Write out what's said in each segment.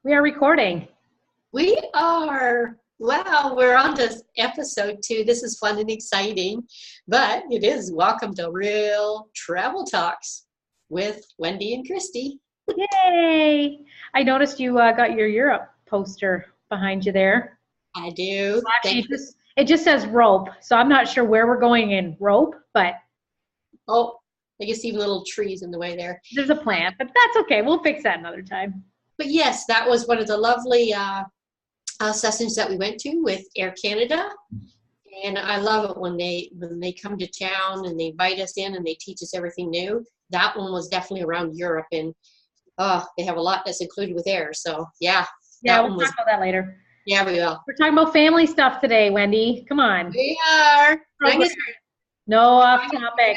We are recording. We are. Wow, we're on to episode 2. This is fun and exciting, but it is welcome to Real Travel Talks with Wendy and Christy. Yay! I noticed you got your Europe poster behind you there. I do. Actually, it just says rope, so I'm not sure where we're going in rope, but oh, I guess even little trees in the way there. There's a plant, but that's okay. We'll fix that another time. But yes, that was one of the lovely sessions that we went to with Air Canada, and I love it when they come to town and they invite us in and they teach us everything new. That one was definitely around Europe, and they have a lot that's included with Air. So yeah, we'll talk about that later. Yeah, we will. We're talking about family stuff today, Wendy. Come on. We are. No off topic.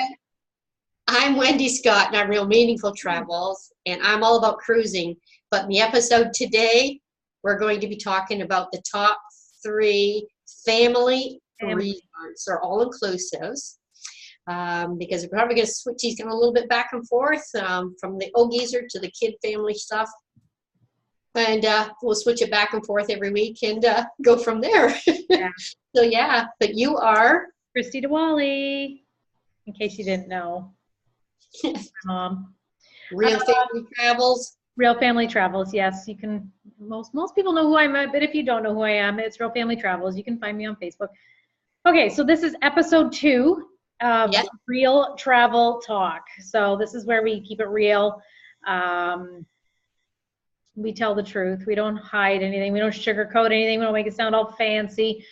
I'm Wendy Scott, and I'm Real Meaningful Travels, and I'm all about cruising. But in the episode today, we're going to be talking about the top 3 family resorts, or all-inclusives, because we're probably going to switch these a little bit back and forth from the old geezer to the kid family stuff. And we'll switch it back and forth every week and go from there. Yeah. So, yeah, but you are? Christy DeWally, in case you didn't know. Mom. Real Family Travels. Real Family Travels, yes. You can, most people know who I am, but if you don't know who I am, it's Real Family Travels. You can find me on Facebook. Okay, so this is episode 2 of Real Travel Talk. So this is where we keep it real. We tell the truth. We don't hide anything. We don't sugarcoat anything. We don't make it sound all fancy.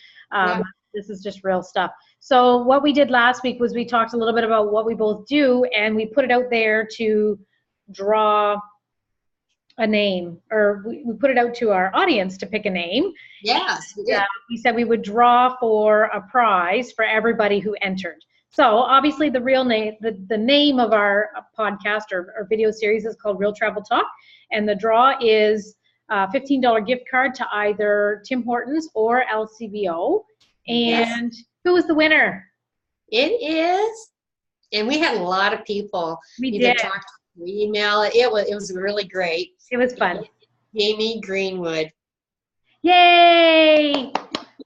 This is just real stuff. So what we did last week was we talked a little bit about what we both do, and we put it out there to draw a name, or we put it out to our audience to pick a name. Yes, we did. We said we would draw for a prize for everybody who entered. So obviously the real name, the name of our podcast or video series is called Real Travel Talk, and the draw is a $15 gift card to either Tim Hortons or LCBO. And who was the winner? It is, and we had a lot of people. We did. Talk, email. It was really great. It was fun. Jamie Greenwood. Yay!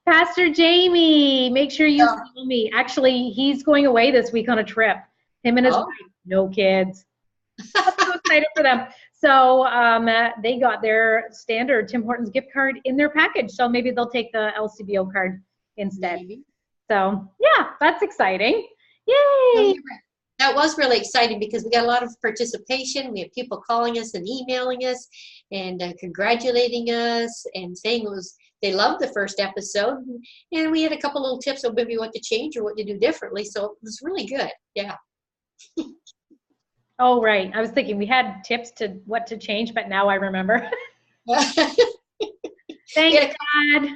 Pastor Jamie, make sure you follow me. Actually, he's going away this week on a trip. Him and his wife, no kids. I'm so excited for them. So they got their standard Tim Hortons gift card in their package. So maybe they'll take the LCBO card instead. Maybe. So yeah, that's exciting. Yay! That was really exciting because we got a lot of participation. We had people calling us and emailing us and congratulating us and saying they loved the first episode. And we had a couple little tips of maybe what to change or what to do differently. So it was really good. Yeah. Oh, right. I was thinking we had tips to what to change, but now I remember. Thanks, God.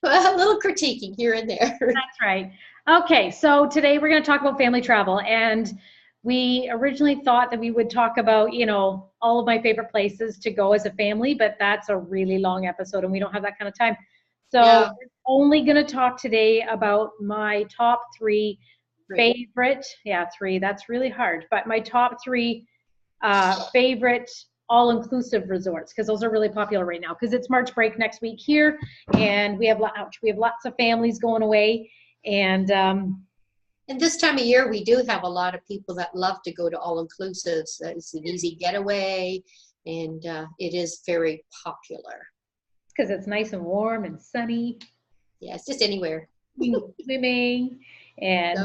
Well, a little critiquing here and there. That's right. Okay, so today we're going to talk about family travel, and we originally thought that we would talk about, all of my favorite places to go as a family, but that's a really long episode, and we don't have that kind of time. So we're only going to talk today about my top 3 favorite, 3, that's really hard, but my top 3 favorite all-inclusive resorts, because those are really popular right now, because it's March break next week here, and we have lots of families going away. And this time of year, we do have a lot of people that love to go to all-inclusives. It's an easy getaway, and it is very popular. Because it's nice and warm and sunny. Yeah, it's just anywhere. Swimming. And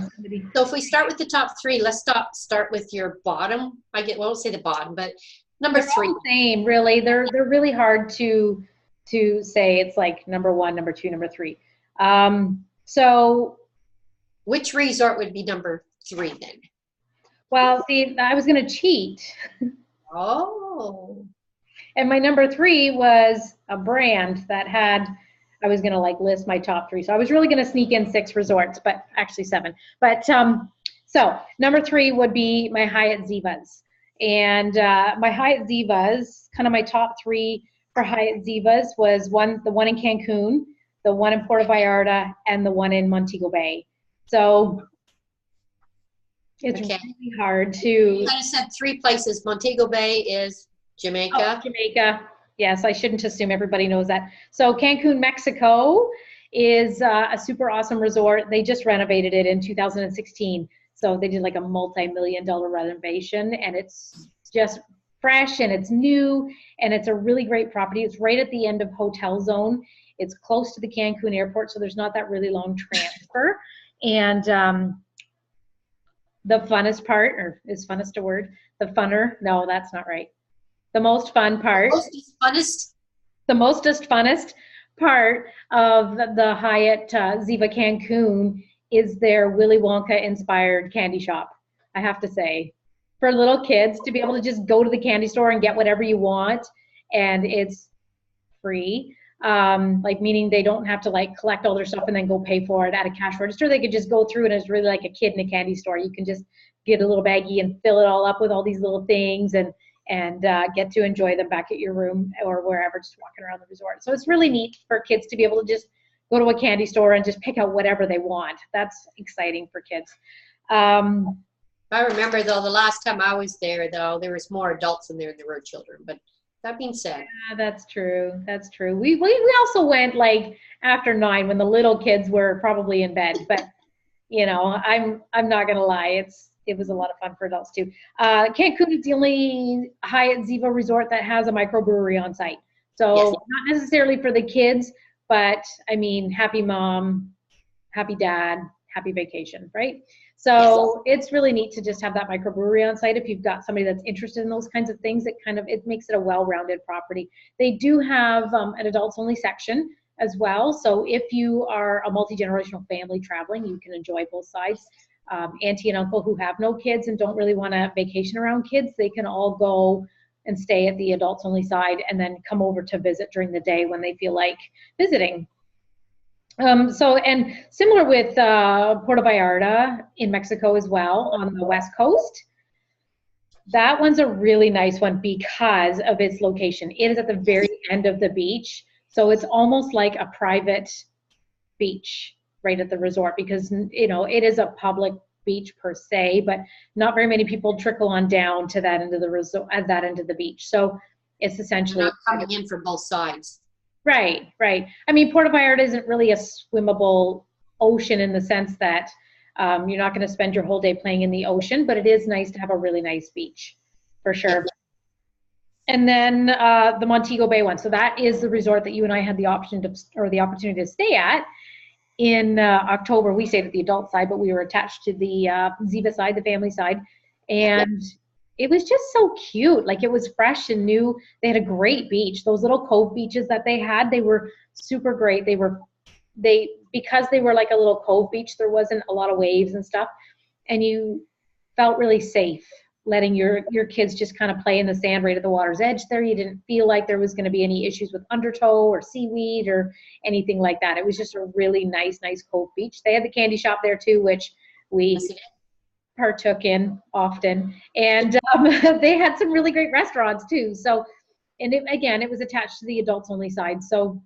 so if we start with the top 3, let's start with your bottom. I won't say the bottom, but number 3. Same, really. They're really hard to say. It's like number 1, number 2, number 3. So which resort would be number 3 then? Well, see, I was going to cheat. Oh. And my number 3 was a brand that I was going to list my top 3. So I was really going to sneak in 6 resorts, but actually 7. But so number 3 would be my Hyatt Zivas. And my Hyatt Zivas, kind of my top 3 for Hyatt Zivas was the one in Cancun, the one in Puerto Vallarta, and the one in Montego Bay. So it's really hard to. You kind of said 3 places. Montego Bay is Jamaica. Oh, Jamaica. Yes, I shouldn't assume everybody knows that. So Cancun, Mexico is a super awesome resort. They just renovated it in 2016. So they did like a multi-million-dollar renovation, and it's just fresh and it's new and it's a really great property. It's right at the end of Hotel Zone. It's close to the Cancun airport, so there's not that really long transfer. And the funnest part, or is funnest a word? The funner? No, that's not right. The most fun part. Funnest. The mostest funnest part of the Hyatt Ziva Cancun is their Willy Wonka inspired candy shop. I have to say, for little kids to be able to just go to the candy store and get whatever you want, and it's free. Like meaning they don't have to like collect all their stuff and then go pay for it at a cash register. They could just go through and it's really like a kid in a candy store. You can just get a little baggie and fill it all up with all these little things and get to enjoy them back at your room or wherever, just walking around the resort. So it's really neat for kids to be able to just go to a candy store and just pick out whatever they want. That's exciting for kids. I remember though, the last time I was there though, there was more adults in there than there were children, but that being said. Yeah, that's true. That's true. We also went like after 9 when the little kids were probably in bed, but you know, I'm not gonna lie, it was a lot of fun for adults too. Cancun is the only Hyatt Ziva resort that has a microbrewery on site. So Yes. not necessarily for the kids, but I mean, happy mom, happy dad, happy vacation, right? So it's really neat to just have that microbrewery on site. If you've got somebody that's interested in those kinds of things, it makes it a well-rounded property. They do have an adults only section as well. So if you are a multi-generational family traveling, you can enjoy both sides. Auntie and uncle who have no kids and don't really want to vacation around kids, they can all go and stay at the adults only side and then come over to visit during the day when they feel like visiting. And similar with Puerto Vallarta in Mexico as well on the west coast. That one's a really nice one because of its location. It is at the very end of the beach, so it's almost like a private beach right at the resort because, you know, it is a public beach per se, but not very many people trickle on down to that end of the resort, at that end of the beach. So it's essentially not coming in from both sides. Right, right. I mean, Puerto Vallarta isn't really a swimmable ocean in the sense that you're not going to spend your whole day playing in the ocean, but it is nice to have a really nice beach, for sure. And then the Montego Bay one. So that is the resort that you and I had the option to, or the opportunity to stay at in October. We stayed at the adult side, but we were attached to the Ziva side, the family side, and it was just so cute. Like it was fresh and new. They had a great beach. Those little cove beaches that they had, they were super great. Because they were like a little cove beach, there wasn't a lot of waves and stuff. And you felt really safe letting your kids just kind of play in the sand right at the water's edge there. You didn't feel like there was going to be any issues with undertow or seaweed or anything like that. It was just a really nice cove beach. They had the candy shop there too, which we partook in often, and they had some really great restaurants too. So, and it was attached to the adults only side, so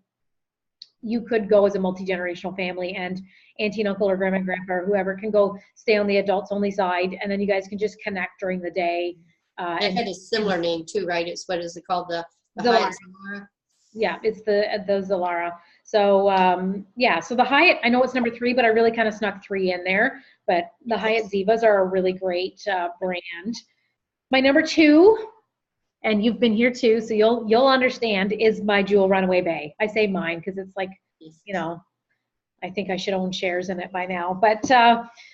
you could go as a multi-generational family, and auntie and uncle or grandma and grandpa or whoever can go stay on the adults only side, and then you guys can just connect during the day. It had a similar name too, right? It's, what is it called? The Zilara. Hyatt? Yeah, it's the Zilara. So so the Hyatt, I know it's number 3, but I really kind of snuck 3 in there. But the Hyatt Zivas are a really great brand. My number 2, and you've been here too, so you'll understand, is my Jewel Runaway Bay. I say mine because it's like, you know, I think I should own shares in it by now. But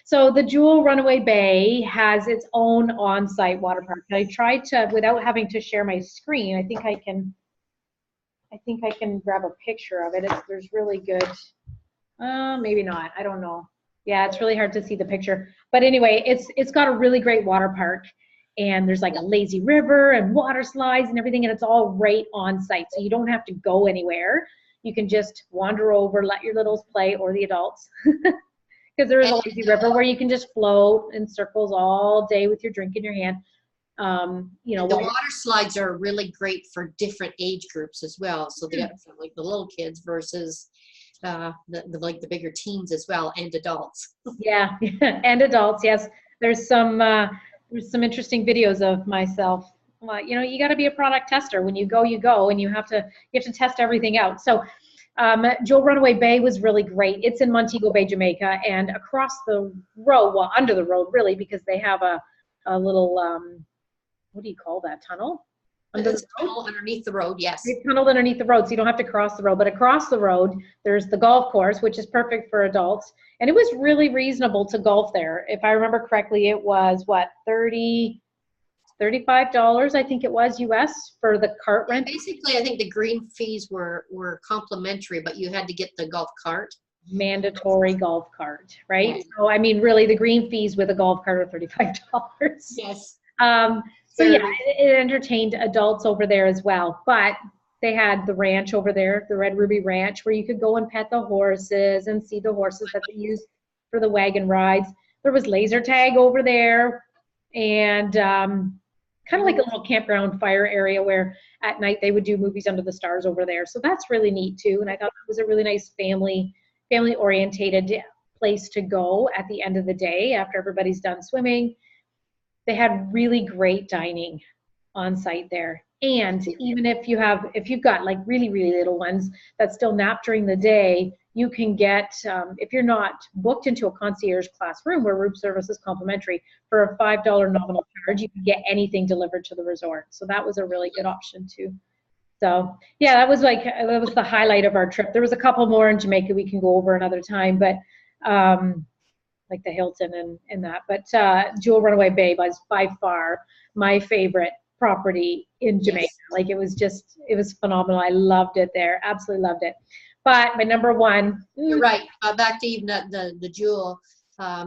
so the Jewel Runaway Bay has its own on-site water park. And I tried to, without having to share my screen, I think I can grab a picture of it. There's really good, maybe not, I don't know. Yeah, it's really hard to see the picture. But anyway, it's got a really great water park, and there's like a lazy river and water slides and everything, and it's all right on site. So you don't have to go anywhere. You can just wander over, let your littles play, or the adults. Because there is a lazy river where you can just float in circles all day with your drink in your hand. You know, the water slides are really great for different age groups as well. So they got like the little kids versus the bigger teens as well, and adults. And adults. Yes, there's some interesting videos of myself well, you know, you got to be a product tester. When you go, and you have to test everything out. So Joe Runaway Bay was really great. It's in Montego Bay, Jamaica, and across the road, well, under the road, really, because they have a little, what do you call that, tunnel? It's a tunnel underneath the road, yes. It's tunneled underneath the road, so you don't have to cross the road. But across the road, there's the golf course, which is perfect for adults. And it was really reasonable to golf there. If I remember correctly, it was, what, $35, I think it was, US, for the cart rent. Basically, I think the green fees were complimentary, but you had to get the golf cart. Mandatory golf cart, right? Yeah. So, I mean, really, the green fees with a golf cart are $35. Yes. So yeah, it entertained adults over there as well. But they had the ranch over there, the Red Ruby Ranch, where you could go and pet the horses and see the horses that they use for the wagon rides. There was laser tag over there, and kind of like a little campground fire area where at night they would do movies under the stars over there. So that's really neat too. And I thought it was a really nice family orientated place to go at the end of the day after everybody's done swimming. They had really great dining on site there. And even if you've got like really, really little ones that still nap during the day, you can get, if you're not booked into a concierge class room where room service is complimentary, for a $5 nominal charge, you can get anything delivered to the resort. So that was a really good option too. So yeah, that was the highlight of our trip. There was a couple more in Jamaica we can go over another time, but like the Hilton and that. But Jewel Runaway Bay was by far my favorite property in Jamaica. Yes. Like it was phenomenal. I loved it there. Absolutely loved it. But my number one. You're right. Back to even the Jewel,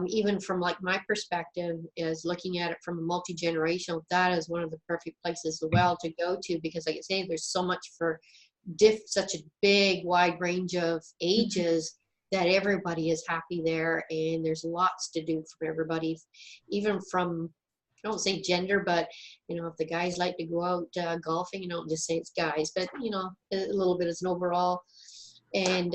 even from like my perspective is looking at it from a multi-generational, that is one of the perfect places as well to go to, because like I say, there's so much for such a big wide range of ages that everybody is happy there, and there's lots to do for everybody, even from, I don't say gender, but you know, if the guys like to go out golfing, you don't just say it's guys, but you know, a little bit as an overall, and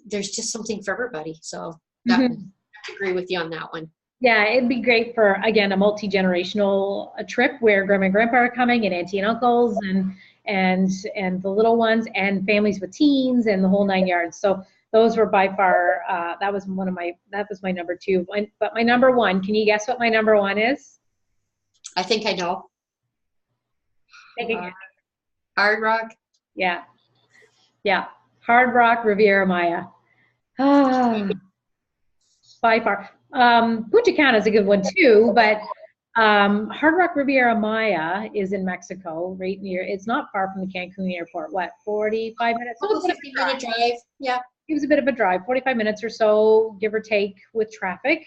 there's just something for everybody. So that, I agree with you on that one. Yeah, it'd be great for, again, a multi-generational trip where grandma and grandpa are coming, and auntie and uncles, and the little ones, and families with teens, and the whole 9 yards. So those were by far, that was my number two. But my number one, can you guess what my number one is? I think I know. Hard Rock? Yeah. Hard Rock Riviera Maya. By far. Punta Cana is a good one too, but Hard Rock Riviera Maya is in Mexico, right near, it's not far from the Cancun airport. What, 45 minutes? Oh, 50-minute drive. Yeah. It was a bit of a drive, 45 minutes or so, give or take, with traffic.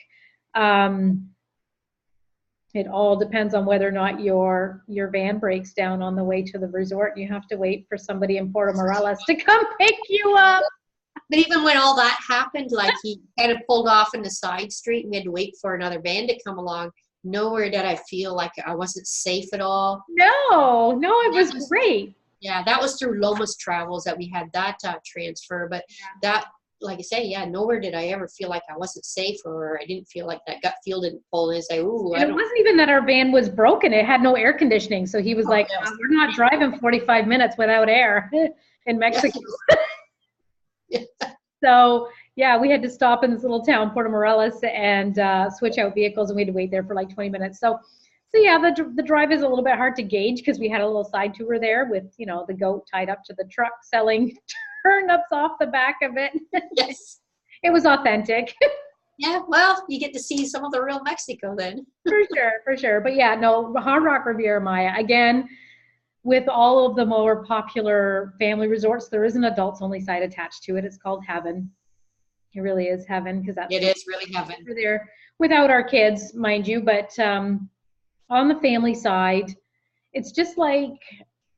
It all depends on whether or not your van breaks down on the way to the resort. You have to wait for somebody in Puerto Morelos to come pick you up. But even when all that happened, like he kind of pulled off in the side street and we had to wait for another van to come along. Nowhere did I feel like I wasn't safe at all. No, it was great. Yeah, that was through Lomas Travels that we had that transfer. But that, like I say, yeah, nowhere did I ever feel like I wasn't safe, or I didn't feel like that gut feel didn't pull in and say, ooh. And it wasn't even that our van was broken. It had no air conditioning. So he was like, we're not driving 45 minutes without air in Mexico. Yeah. So, yeah, we had to stop in this little town, Puerto Morelos, and switch out vehicles, and we had to wait there for like 20 minutes. So yeah, the drive is a little bit hard to gauge because we had a little side tour there with, you know, the goat tied up to the truck selling turnips off the back of it. Yes. It was authentic. Yeah, well, you get to see some of the real Mexico then. For sure. But yeah, no, Hard Rock Riviera Maya, again, with all of the more popular family resorts, there is an adults only side attached to it. It's called Heaven. It really is heaven, because it is really heaven. We're there without our kids, mind you, but on the family side, it's just like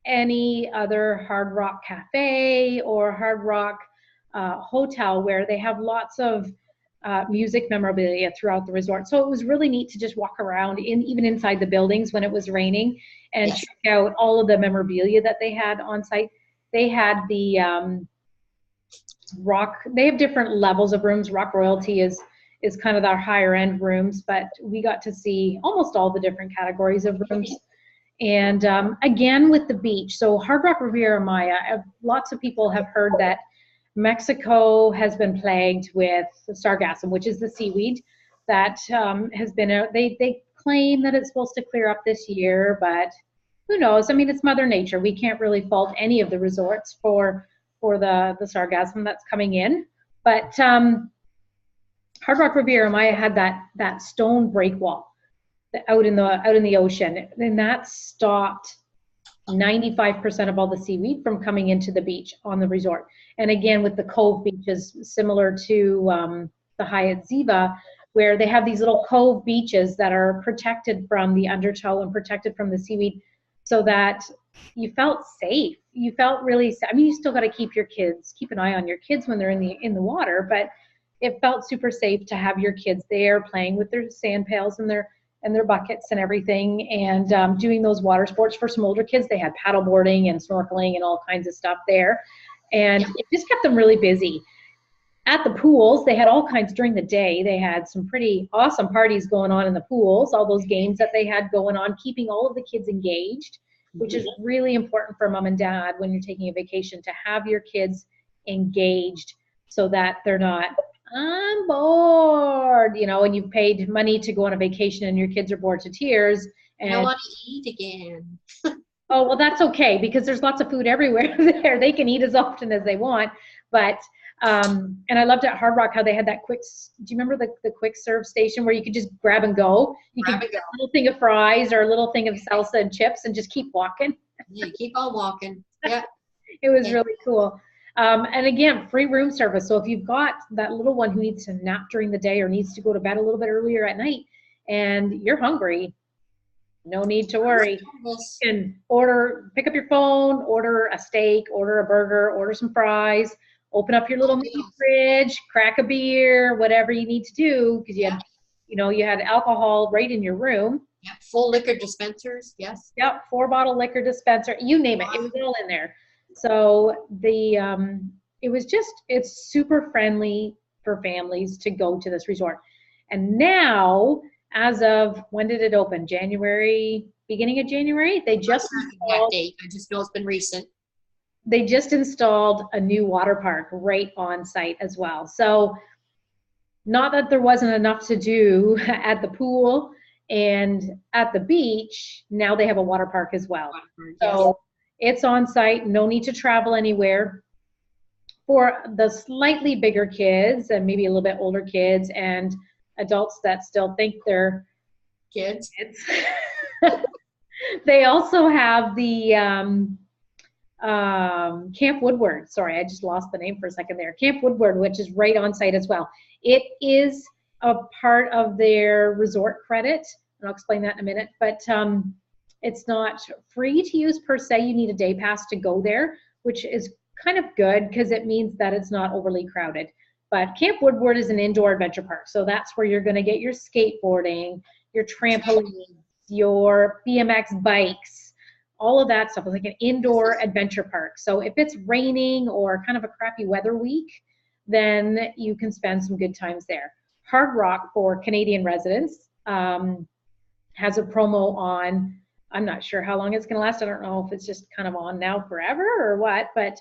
any other Hard Rock cafe or Hard Rock hotel where they have lots of music memorabilia throughout the resort. So it was really neat to just walk around even inside the buildings when it was raining and check out all of the memorabilia that they had on site. They had the they have different levels of rooms. Rock Royalty is kind of our higher end rooms, but we got to see almost all the different categories of rooms. And again, with the beach, so Hard Rock Riviera Maya, lots of people have heard that Mexico has been plagued with sargassum, which is the seaweed that has been, they claim that it's supposed to clear up this year, but who knows? I mean, it's Mother Nature. We can't really fault any of the resorts for the sargassum that's coming in. But Hard Rock Riviera Maya had that stone breakwall out in the ocean, and that stopped 95% of all the seaweed from coming into the beach on the resort. And again, with the cove beaches, similar to the Hyatt Ziva, where they have these little cove beaches that are protected from the undertow and protected from the seaweed, so that you felt safe. You felt really, I mean, you still got to keep an eye on your kids when they're in the water, but it felt super safe to have your kids there playing with their sand pails and their buckets and everything, and doing those water sports. For some older kids, they had paddle boarding and snorkeling and all kinds of stuff there, and it just kept them really busy. At the pools, they had all kinds during the day. They had some pretty awesome parties going on in the pools, all those games that they had going on, keeping all of the kids engaged, which is really important for mom and dad when you're taking a vacation, to have your kids engaged so that they're not, I'm bored, and you've paid money to go on a vacation and your kids are bored to tears. And I want to eat again. Oh, well, that's okay, because there's lots of food everywhere there. They can eat as often as they want. But and I loved at Hard Rock how they had that do you remember the quick serve station where you could just grab and go? You could get a little thing of fries or a little thing of salsa and chips and just keep walking. Yeah, keep on walking. Yeah. It was really cool. And again, free room service. So if you've got that little one who needs to nap during the day or needs to go to bed a little bit earlier at night and you're hungry, no need to worry. You can pick up your phone, order a steak, order a burger, order some fries, open up your little mini fridge, crack a beer, whatever you need to do, because you had alcohol right in your room. Yeah, full liquor dispensers, yes. Yep, 4-bottle liquor dispenser, you name it, it was all in there. So it's super friendly for families to go to this resort. And now, as of, when did it open? Beginning of January? They just installed, date. I just know it's been recent. They just installed a new water park right on site as well. So not that there wasn't enough to do at the pool and at the beach, now they have a water park as well. So it's on site, no need to travel anywhere. For the slightly bigger kids and maybe a little bit older kids and adults that still think they're kids. They also have the Camp Woodward. Sorry, I just lost the name for a second there. Camp Woodward, which is right on site as well. It is a part of their resort credit, and I'll explain that in a minute, but it's not free to use per se. You need a day pass to go there, which is kind of good because it means that it's not overly crowded. But Camp Woodward is an indoor adventure park, so that's where you're going to get your skateboarding, your trampolines, your BMX bikes, all of that stuff. It's like an indoor adventure park. So if it's raining or kind of a crappy weather week, then you can spend some good times there. Hard Rock, for Canadian residents, has a promo on, I'm not sure how long it's going to last. I don't know if it's just kind of on now forever or what, but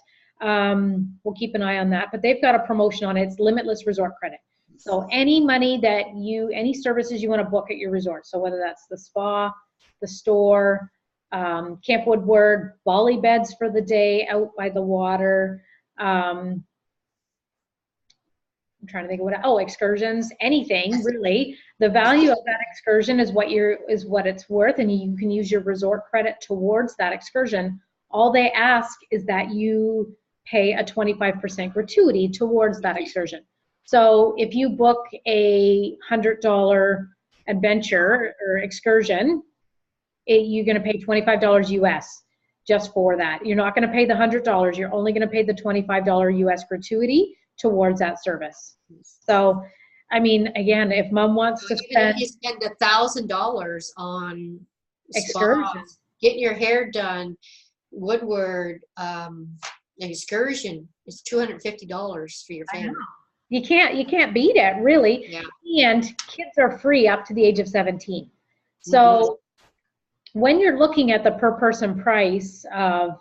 we'll keep an eye on that. But they've got a promotion on it. It's limitless resort credit. So any any services you want to book at your resort, so whether that's the spa, the store, Camp Woodward, Bali beds for the day out by the water, I'm trying to think of excursions, anything really. The value of that excursion is what it's worth, and you can use your resort credit towards that excursion. All they ask is that you pay a 25% gratuity towards that excursion. So if you book a $100 adventure or excursion, you're going to pay $25 US just for that. You're not going to pay the $100. You're only going to pay the $25 US gratuity towards that service. So, I mean, again, if mom wants to spend, if you spend $1,000 on excursions, getting your hair done, Woodward, excursion is $250 for your family. You can't beat it, really. Yeah. And kids are free up to the age of 17. So when you're looking at the per person price of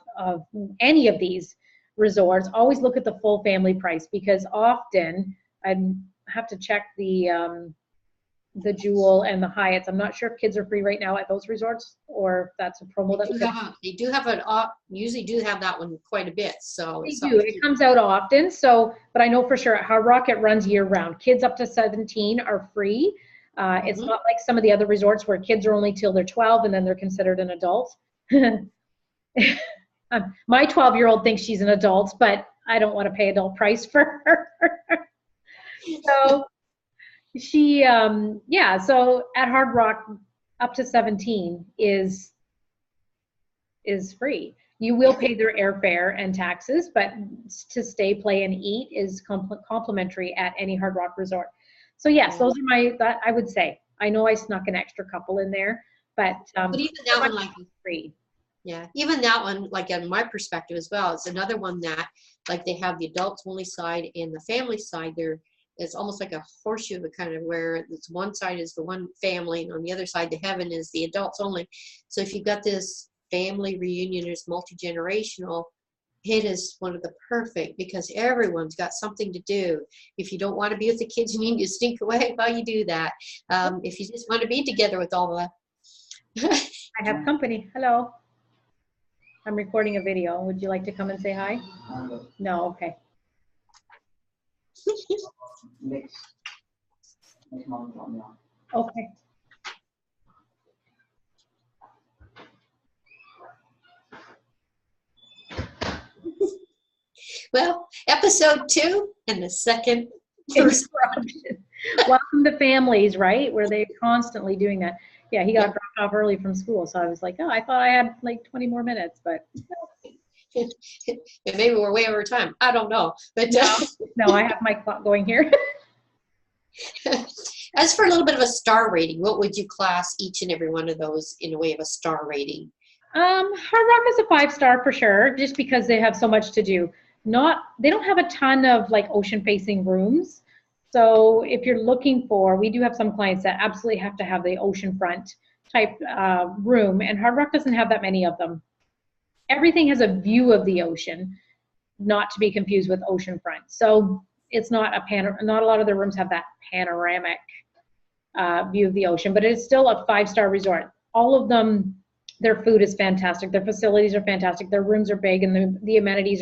any of these resorts, always look at the full family price, because often I have to check the Jewel and the Hyatts. I'm not sure if kids are free right now at those resorts, or if that's a promo that they do have usually do have that one quite a bit. So they do. It comes out often. So, but I know for sure at Hard Rock it runs year round. Kids up to 17 are free. It's not like some of the other resorts where kids are only till they're 12 and then they're considered an adult. My 12-year-old thinks she's an adult, but I don't want to pay adult price for her. So she, so at Hard Rock, up to 17 is free. You will pay their airfare and taxes, but to stay, play, and eat is complimentary at any Hard Rock resort. So yes, those are that I would say. I know I snuck an extra couple in there, but even that one, like, free. Yeah, even that one, like, in my perspective as well, it's another one that, like, they have the adults only side and the family side. It's almost like a horseshoe, kind of, where it's one side is the one family and on the other side, the heaven, is the adults only. So if you've got this family reunion, it's multi-generational, it is one of the perfect, because everyone's got something to do. If you don't want to be with the kids and you need to sneak away, well, you do that. If you just want to be together with all the I have company. Hello. I'm recording a video. Would you like to come and say hi? No, okay. Okay. Well, episode 2 and the second interruption. Welcome to families, right? Where they're constantly doing that. Yeah, he got dropped off early from school, so I was like, oh, I thought I had like 20 more minutes, but and maybe we're way over time. I don't know, but no, I have my clock going here. As for a little bit of a star rating, what would you class each and every one of those in a way of a star rating? Hard Rock is a 5-star for sure, just because they have so much to do. They don't have a ton of like ocean facing rooms. So if you're looking for, we do have some clients that absolutely have to have the oceanfront type room, and Hard Rock doesn't have that many of them. Everything has a view of the ocean, not to be confused with oceanfront. So it's not not a lot of the rooms have that panoramic view of the ocean, but it's still a 5-star resort. All of them, their food is fantastic. Their facilities are fantastic. Their rooms are big, and the amenities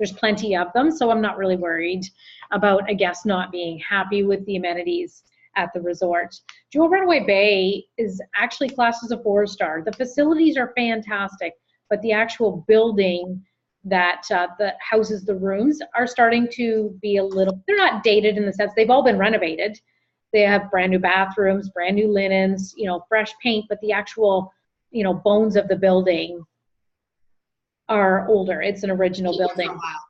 there's plenty of them. So I'm not really worried about a guest not being happy with the amenities at the resort. Jewel Runaway Bay is actually classed as a 4-star. The facilities are fantastic, but the actual building that houses the rooms are starting to be they're not dated in the sense, they've all been renovated. They have brand new bathrooms, brand new linens, fresh paint, but the actual, bones of the building are older. It's an original building. Wow.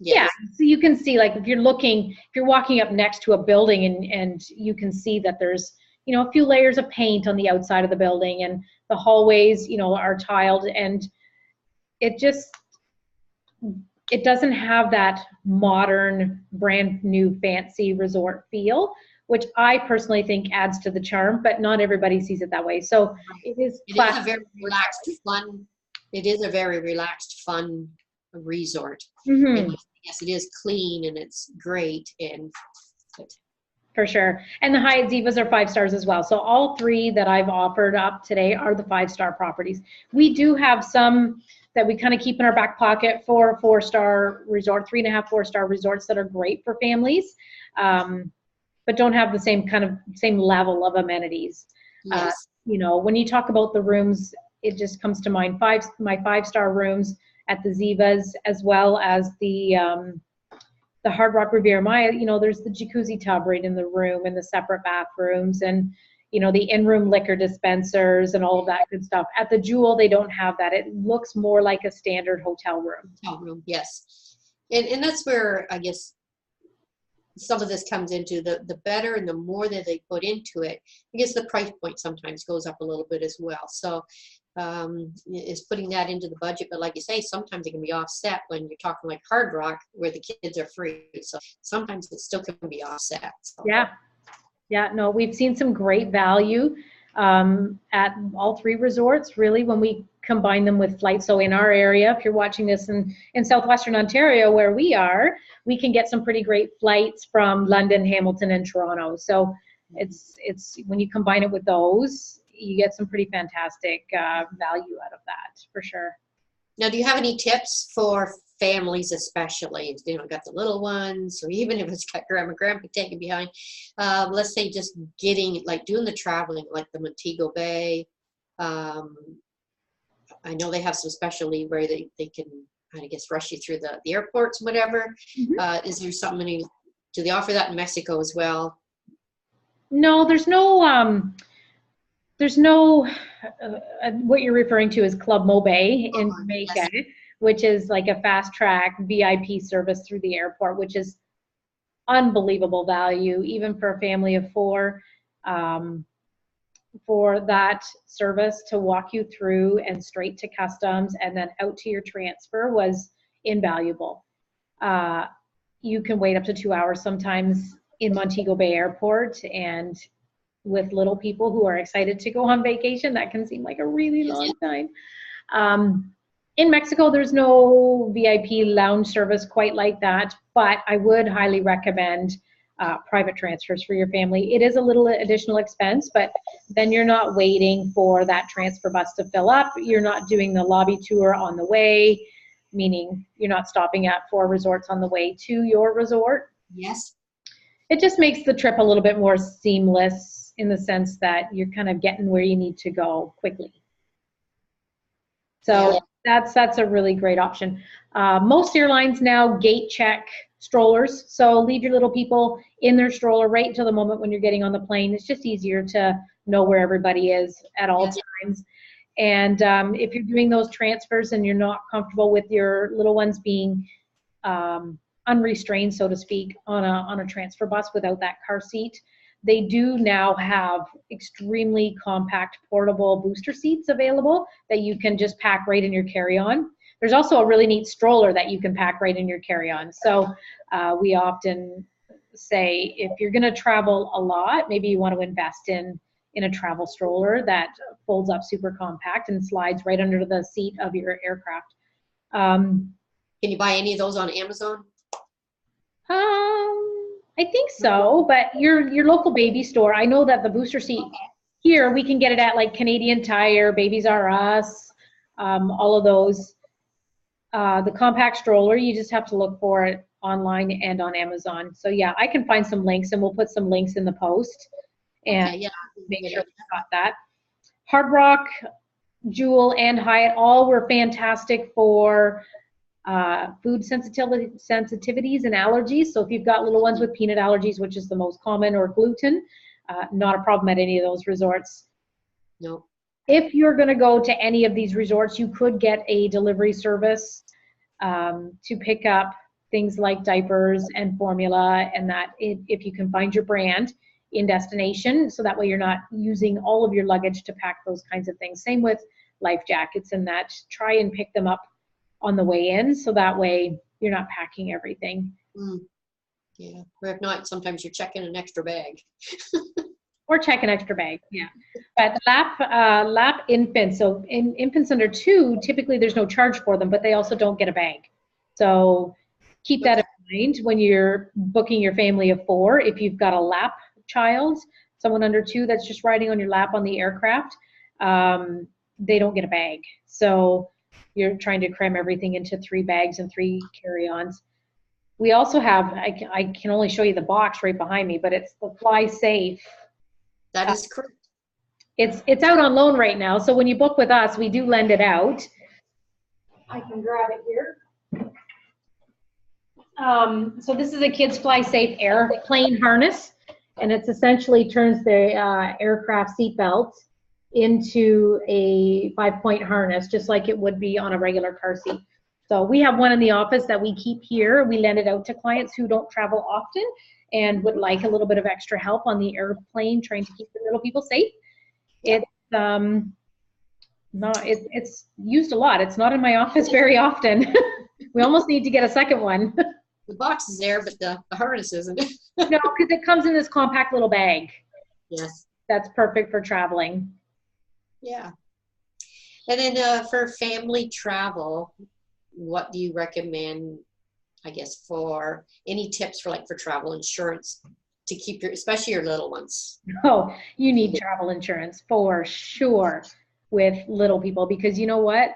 Yes. Yeah, so you can see, like, if you're walking up next to a building and you can see that there's, a few layers of paint on the outside of the building, and the hallways, are tiled, and it doesn't have that modern, brand new, fancy resort feel, which I personally think adds to the charm, but not everybody sees it that way. So it is a very relaxed, fun. It is a very relaxed, fun resort. Mm-hmm. And yes, it is clean and it's great. For sure. And the Hyatt Zivas are 5 stars as well. So all 3 that I've offered up today are the 5-star properties. We do have some that we kind of keep in our back pocket for 4-star resort, 3.5, 4-star resorts that are great for families, but don't have the same level of amenities. Yes. When you talk about the rooms, it just comes to mind my 5-star rooms at the Zivas, as well as the Hard Rock Riviera Maya. There's the jacuzzi tub right in the room, and the separate bathrooms, and the in-room liquor dispensers and all of that good stuff. At the Jewel, they don't have that. It looks more like a standard hotel room. Hotel room, yes. And that's where I guess some of this comes into the better and the more that they put into it. I guess the price point sometimes goes up a little bit as well. So is putting that into the budget. But like you say, sometimes it can be offset when you're talking like Hard Rock, where the kids are free. So sometimes it still can be offset. So. Yeah. No, we've seen some great value at all three resorts, really, when we combine them with flights. So in our area, if you're watching this in southwestern Ontario, where we are, we can get some pretty great flights from London, Hamilton, and Toronto. So it's when you combine it with those, you get some pretty fantastic value out of that, for sure. Now, do you have any tips for families, especially if got the little ones, or even if it's got grandma, grandpa taken behind? Let's say just doing the traveling, like the Montego Bay. I know they have some specialty where they can, I guess, rush you through the airports, whatever. Mm-hmm. Is there something? Do they offer that in Mexico as well? No, there's no. What you're referring to is Club Mobay in Jamaica, yes, which is like a fast track VIP service through the airport, which is unbelievable value, even for a family of four. For that service to walk you through and straight to customs and then out to your transfer was invaluable. You can wait up to 2 hours sometimes in Montego Bay Airport, and with little people who are excited to go on vacation, that can seem like a really long time. In Mexico, there's no VIP lounge service quite like that, but I would highly recommend private transfers for your family. It is a little additional expense, but then you're not waiting for that transfer bus to fill up. You're not doing the lobby tour on the way, meaning you're not stopping at 4 resorts on the way to your resort. Yes. It just makes the trip a little bit more seamless in the sense that you're kind of getting where you need to go quickly. So that's a really great option. Most airlines now gate check strollers, so leave your little people in their stroller right until the moment when you're getting on the plane. It's just easier to know where everybody is at all times. And if you're doing those transfers and you're not comfortable with your little ones being unrestrained, so to speak, on a transfer bus without that car seat, they do now have extremely compact portable booster seats available that you can just pack right in your carry-on. There's also a really neat stroller that you can pack right in your carry-on. So we often say if you're going to travel a lot, maybe you want to invest in a travel stroller that folds up super compact and slides right under the seat of your aircraft. Can you buy any of those on Amazon? I think so, but your local baby store, I know that the booster seat here, we can get it at like Canadian Tire, Babies R Us, all of those. The compact stroller, you just have to look for it online and on Amazon. So yeah, I can find some links, and we'll put some links in the post and make sure we got that. Hard Rock, Jewel, and Hyatt all were fantastic for food sensitivities and allergies. So if you've got little ones with peanut allergies, which is the most common, or gluten, not a problem at any of those resorts. No. If you're going to go to any of these resorts, you could get a delivery service to pick up things like diapers and formula, and that if you can find your brand in destination, so that way you're not using all of your luggage to pack those kinds of things. Same with life jackets and that. Try and pick them up on the way in, so that way you're not packing everything. Yeah, or if not, sometimes you're checking an extra bag. Or check an extra bag, yeah. But lap infants, so in infants under 2, typically there's no charge for them, but they also don't get a bag. So keep that in mind when you're booking your family of 4. If you've got a lap child, someone under 2 that's just riding on your lap on the aircraft, they don't get a bag. So you're trying to cram everything into 3 bags and 3 carry-ons. We also have, I can only show you the box right behind me, but it's the Fly Safe. That is correct. It's out on loan right now, so when you book with us, we do lend it out. I can grab it here. So this is a Kids Fly Safe airplane harness, and it essentially turns the aircraft seatbelt into a 5-point harness, just like it would be on a regular car seat. So we have one in the office that we keep here. We lend it out to clients who don't travel often and would like a little bit of extra help on the airplane trying to keep the little people safe. It's used a lot. It's not in my office very often. We almost need to get a second one. The box is there, but the harness isn't. No, because it comes in this compact little bag. Yes. that's perfect for traveling. Yeah. And then for family travel, what do you recommend, I guess, for any tips for for travel insurance to keep especially your little ones? Oh, you need travel insurance for sure with little people, because you know what?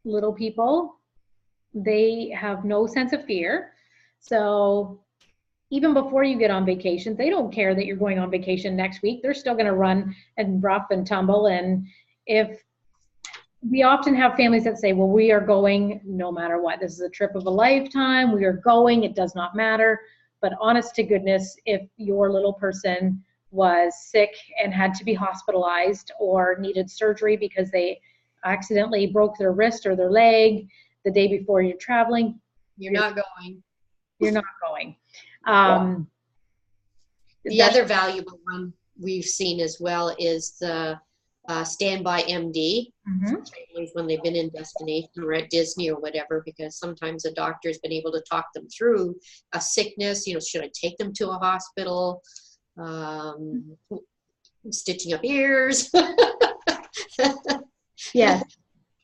Little people, they have no sense of fear. So even before you get on vacation, they don't care that you're going on vacation next week. They're still going to run and rough and tumble. And if we often have families that say, well, we are going no matter what. This is a trip of a lifetime. We are going. It does not matter. But honest to goodness, if your little person was sick and had to be hospitalized or needed surgery because they accidentally broke their wrist or their leg the day before you're traveling, you're not going. You're not going. The other valuable one we've seen as well is the standby MD, when they've been in destination or at Disney or whatever, because sometimes the doctor's been able to talk them through a sickness. Should I take them to a hospital? Stitching up ears. Yes.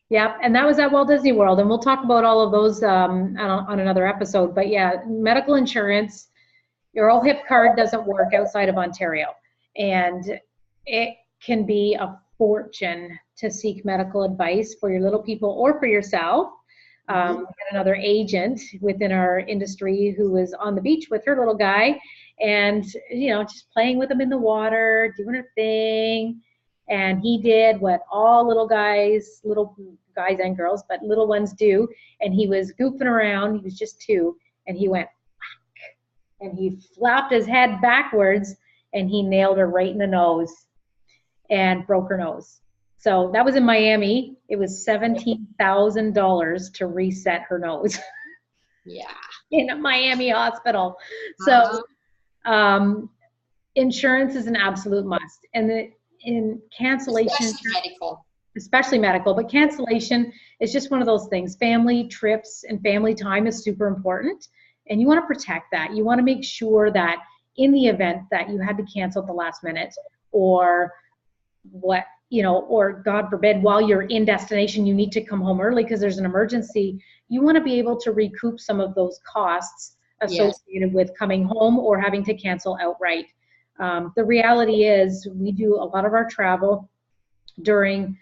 Yep. And that was at Walt Disney World. And we'll talk about all of those on another episode. But yeah, medical insurance, your OHIP card doesn't work outside of Ontario. And it can be a fortune to seek medical advice for your little people or for yourself. We had another agent within our industry who was on the beach with her little guy and, just playing with him in the water, doing her thing. And he did what all little guys and girls, but little ones do. And he was goofing around. He was just 2. And he went, whack, and he flapped his head backwards and he nailed her right in the nose and broke her nose. So that was in Miami. It was $17,000 to reset her nose. Yeah. In a Miami hospital. So insurance is an absolute must. And in cancellation, especially medical, but cancellation is just one of those things. Family trips and family time is super important. And you want to protect that. You want to make sure that in the event that you had to cancel at the last minute or or God forbid, while you're in destination, you need to come home early because there's an emergency, you want to be able to recoup some of those costs associated with coming home or having to cancel outright. The reality is we do a lot of our travel during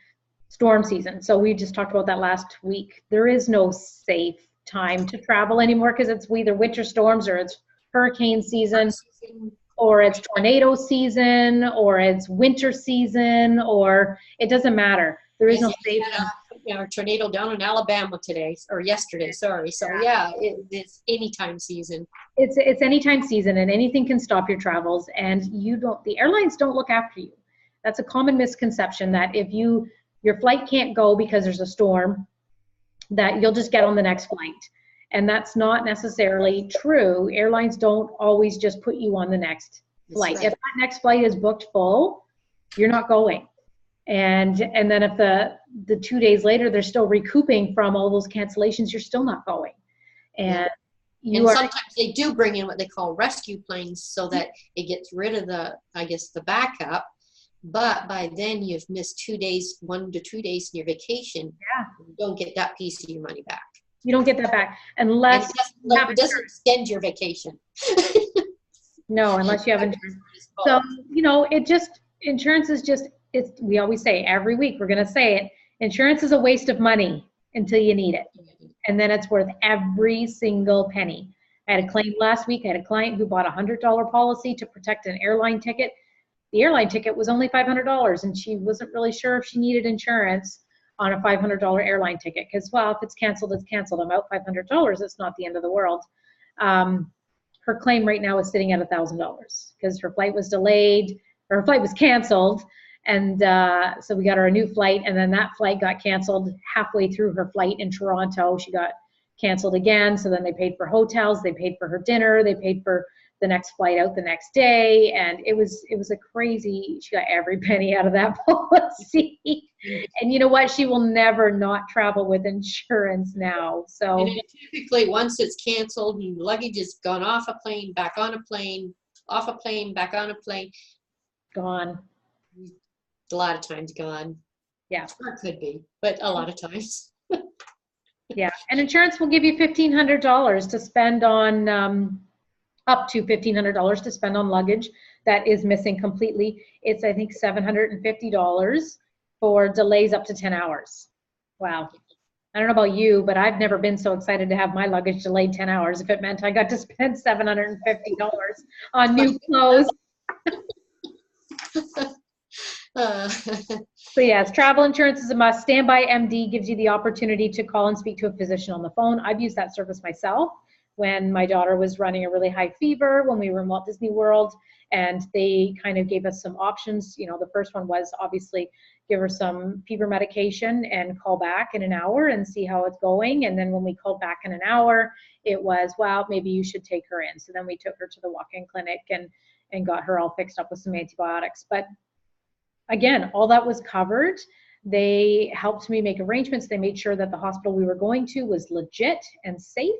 storm season. So we just talked about that last week. There is no safe time to travel anymore because it's either winter storms or it's hurricane season or it's tornado season or it's winter season, or it doesn't matter. There is no safe time. A tornado down in Alabama today or yesterday, sorry. So it's anytime season. It's anytime season, and anything can stop your travels, and the airlines don't look after you. That's a common misconception, that if your flight can't go because there's a storm, that you'll just get on the next flight. And that's not necessarily true. Airlines don't always just put you on the next flight. Right. If that next flight is booked full, you're not going. And then if the 2 days later they're still recouping from all those cancellations, you're still not going. And sometimes they do bring in what they call rescue planes so that it gets rid of the backup. But by then you've missed 1 to 2 days in your vacation. Yeah. You don't get that piece of your money back. You don't get that back unless it doesn't extend your vacation. No, unless you have insurance. So, insurance is just, we always say every week, we're going to say it, insurance is a waste of money until you need it. And then it's worth every single penny. I had a claim last week. I had a client who bought a $100 policy to protect an airline ticket. The airline ticket was only $500, and she wasn't really sure if she needed insurance on a $500 airline ticket, because, well, if it's canceled, it's canceled. I'm out $500. It's not the end of the world. Her claim right now is sitting at $1,000 because her flight was delayed, or her flight was canceled. And so we got her a new flight, and then that flight got canceled halfway through her flight in Toronto. She got canceled again. So then they paid for hotels, they paid for her dinner, they paid for the next flight out the next day, and it was a crazy. She got every penny out of that policy. And you know what? She will never not travel with insurance now. So and typically, once it's canceled, and luggage has gone off a plane, back on a plane, off a plane, back on a plane, gone. a lot of times gone. Yeah. Or it could be, but a lot of times. Yeah. And insurance will give you $1,500 to spend on, up to $1,500 to spend on luggage that is missing completely. It's, I think, $750 for delays up to 10 hours. Wow. I don't know about you, but I've never been so excited to have my luggage delayed 10 hours if it meant I got to spend $750 on new clothes. So yes, travel insurance is a must. Standby MD gives you the opportunity to call and speak to a physician on the phone. I've used that service myself when my daughter was running a really high fever when we were in Walt Disney World, and they kind of gave us some options. You know, the first one was obviously give her some fever medication and call back in an hour and see how it's going. And then when we called back in an hour, it was, well, maybe you should take her in. So then we took her to the walk-in clinic and got her all fixed up with some antibiotics. But again, all that was covered. They helped me make arrangements. They made sure that the hospital we were going to was legit and safe,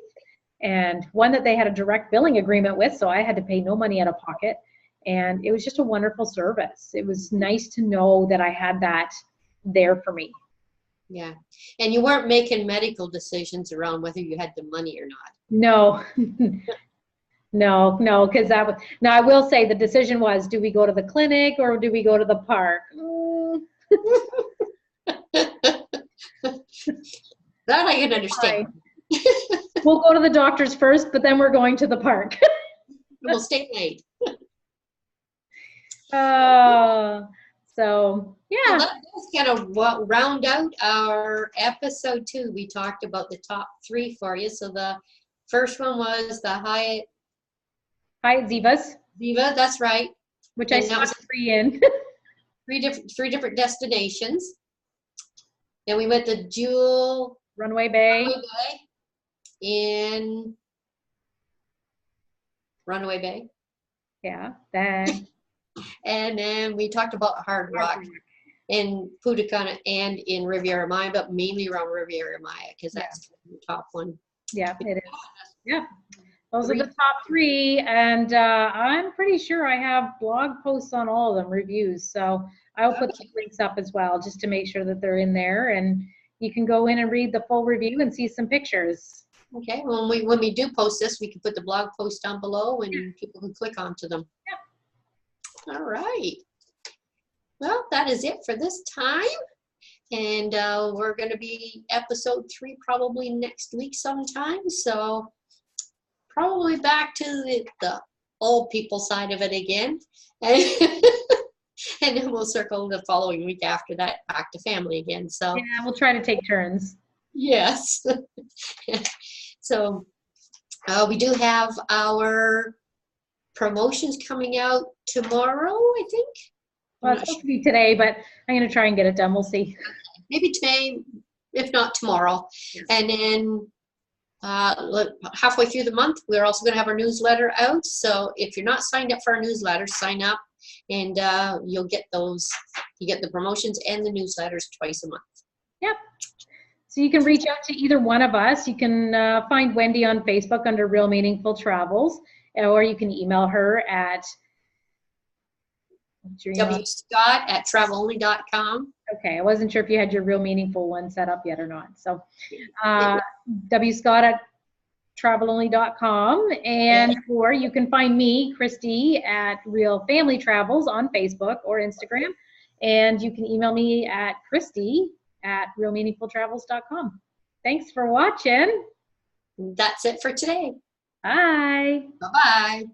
and one that they had a direct billing agreement with, so I had to pay no money out of pocket. And it was just a wonderful service. It was nice to know that I had that there for me. Yeah. And you weren't making medical decisions around whether you had the money or not. No. No, because that was, now I will say the decision was, do we go to the clinic or do we go to the park? That I can understand. We'll go to the doctor's first, but then we're going to the park. We'll stay late. So yeah. Well, that's kind of round out our episode 2. We talked about the top 3 for you. So the first one was the Hyatt Zivas. Ziva, that's right. Which I saw free in. three different destinations. Then we went to Jewel Runaway Bay. In Runaway Bay. Yeah. Then. And then we talked about Hard Rock in Punta Cana and in Riviera Maya, but mainly around Riviera Maya because that's the top one. Yeah, it is. Yeah. Those are the top 3, and I'm pretty sure I have blog posts on all of them, reviews. So I'll put the links up as well, just to make sure that they're in there, and you can go in and read the full review and see some pictures. Okay. Well, when we do post this, we can put the blog post down below, and people can click onto them. Yeah. All right. Well, that is it for this time, and we're going to be episode 3 probably next week sometime. So. Probably back to the old people side of it again. And then we'll circle the following week after that back to family again. So yeah, we'll try to take turns. Yes. So we do have our promotions coming out tomorrow, I think. Well, it's supposed to be today, but I'm going to try and get it done. We'll see. Maybe today, if not tomorrow. Yes. And then halfway through the month, we're also going to have our newsletter out. So if you're not signed up for our newsletter, sign up, and you'll get those. You get the promotions and the newsletters twice a month. Yep. So you can reach out to either one of us. You can find Wendy on Facebook under Real Meaningful Travels, or you can email her at wscott@travelonly.com. Okay, I wasn't sure if you had your Real Meaningful one set up yet or not. So wscott@travelonly.com, and or you can find me, Christy, at Real Family Travels on Facebook or Instagram, and you can email me at christy@realmeaningfultravels.com. Thanks for watching. That's it for today. Bye. Bye-bye.